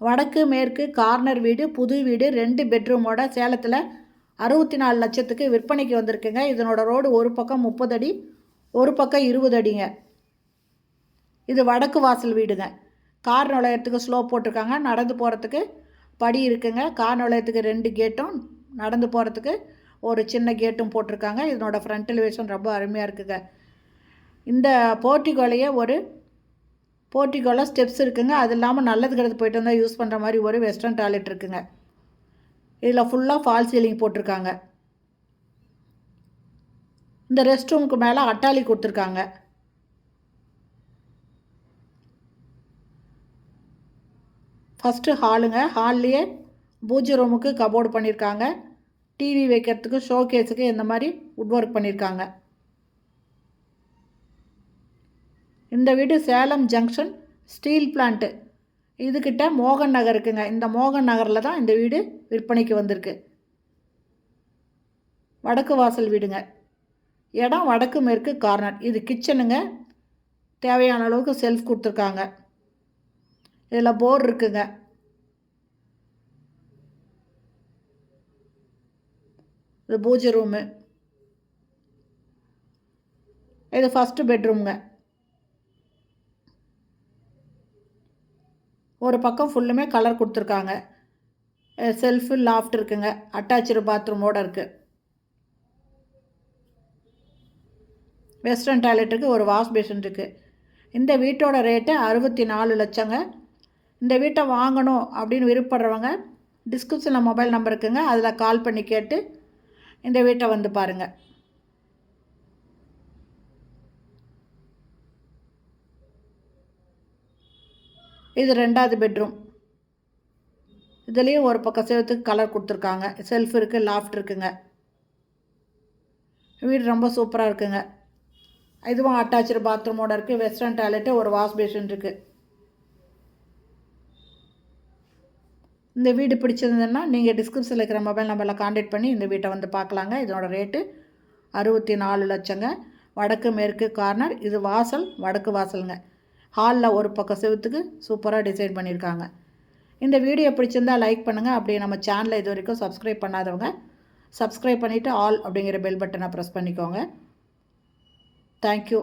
வடக்கு மேற்கு கார்னர் வீடு, புது வீடு, 2 பெட்ரூமோட சேலத்தில் 64 லட்சத்துக்கு விற்பனைக்கு வந்திருக்குங்க. இதனோட ரோடு ஒரு பக்கம் 30 அடி, ஒரு பக்கம் 20 அடிங்க. இது வடக்கு வாசல் வீடுங்க. கார் நுழையத்துக்கு ஸ்லோப் போட்டிருக்காங்க. நடந்து போகிறதுக்கு படி இருக்குங்க. கார் நுழையத்துக்கு 2 கேட்டும், நடந்து போகிறதுக்கு ஒரு சின்ன கேட்டும் போட்டிருக்காங்க. இதனோட ஃப்ரண்ட் எலிவேஷன் ரொம்ப அருமையாக இருக்குங்க. இந்த போர்ட்டிகோவில் ஸ்டெப்ஸ் இருக்குங்க. அது இல்லாமல் நல்லது கெடுத்து போயிட்டு வந்தால் யூஸ் பண்ணுற மாதிரி ஒரு வெஸ்டர்ன் டாய்லெட் இருக்குங்க. இதில் ஃபுல்லாக ஃபால் சீலிங் போட்டிருக்காங்க. இந்த ரெஸ்ட் ரூமுக்கு மேலே அட்டாளி கொடுத்துருக்காங்க. ஃபஸ்ட்டு ஹாலுங்க. ஹால்லையே பூஜை ரூமுக்கு கபோர்டு பண்ணியிருக்காங்க. டிவி வைக்கிறதுக்கு, ஷோ கேஸுக்கு இந்த மாதிரி வுட் ஒர்க் பண்ணியிருக்காங்க. இந்த வீடு சேலம் ஜங்ஷன் ஸ்டீல் பிளான்ட்டு இதுக்கிட்ட மோகன் நகர் இருக்குங்க. இந்த மோகன் நகரில் தான் இந்த வீடு விற்பனைக்கு வந்திருக்கு. வடக்கு வாசல் வீடுங்க. இடம் வடக்கு மேற்கு கார்னர். இது கிச்சனுங்க. தேவையான அளவுக்கு செல்ஃப் கொடுத்துருக்காங்க. இதில் போர் இருக்குங்க. இது பூஜை ரூமு. இது ஃபஸ்ட்டு பெட்ரூமுங்க. ஒரு பக்கம் ஃபுல்லுமே கலர் கொடுத்துருக்காங்க. செல்ஃபு, லாஃப்ட் இருக்குங்க. அட்டாச்சு பாத்ரூமோடு இருக்குது. வெஸ்டர்ன் டாய்லெட்டுக்கு ஒரு வாஷ் பேஷன் இருக்குது. இந்த வீட்டோட ரேட்டு 64 லட்சங்க. இந்த வீட்டை வாங்கணும் அப்படின்னு விருப்பப்படுறவங்க டிஸ்கிரிப்ஷனில் மொபைல் நம்பர் இருக்குங்க. அதில் கால் பண்ணி கேட்டு இந்த வீட்டை வந்து பாருங்கள். இது 2வது பெட்ரூம். இதுலேயும் ஒரு பக்கம் செவத்துக்கு கலர் கொடுத்துருக்காங்க. செல்ஃப் இருக்குது, லாஃப்ட் இருக்குங்க. வீடு ரொம்ப சூப்பராக இருக்குங்க. இதுவும் அட்டாச்சு பாத்ரூமோடு இருக்குது. வெஸ்டர்ன் டாய்லெட்டு, ஒரு வாஷ் பேஷன் இருக்குது. இந்த வீடு பிடிச்சிருந்ததுன்னா நீங்கள் டிஸ்கிரிப்ஷனில் இருக்கிற மொபைல் நம்பரில் கான்டாக்ட் பண்ணி இந்த வீட்டை வந்து பார்க்கலாங்க. இதனோட ரேட்டு 64 லட்சங்க. வடக்கு மேற்கு கார்னர். இது வாசல், வடக்கு வாசலுங்க. ஹாலில் ஒரு பக்கம் செவத்துக்கு சூப்பராக டிசைன் பண்ணியிருக்காங்க. இந்த வீடியோ பிடிச்சிருந்தால் லைக் பண்ணுங்கள். அப்படியே நம்ம சேனலை இது வரைக்கும் சப்ஸ்கிரைப் பண்ணாதவங்க சப்ஸ்கிரைப் பண்ணிவிட்டு ஆல் அப்படிங்கிற பெல் பட்டனை ப்ரெஸ் பண்ணிக்கோங்க. தேங்க்யூ.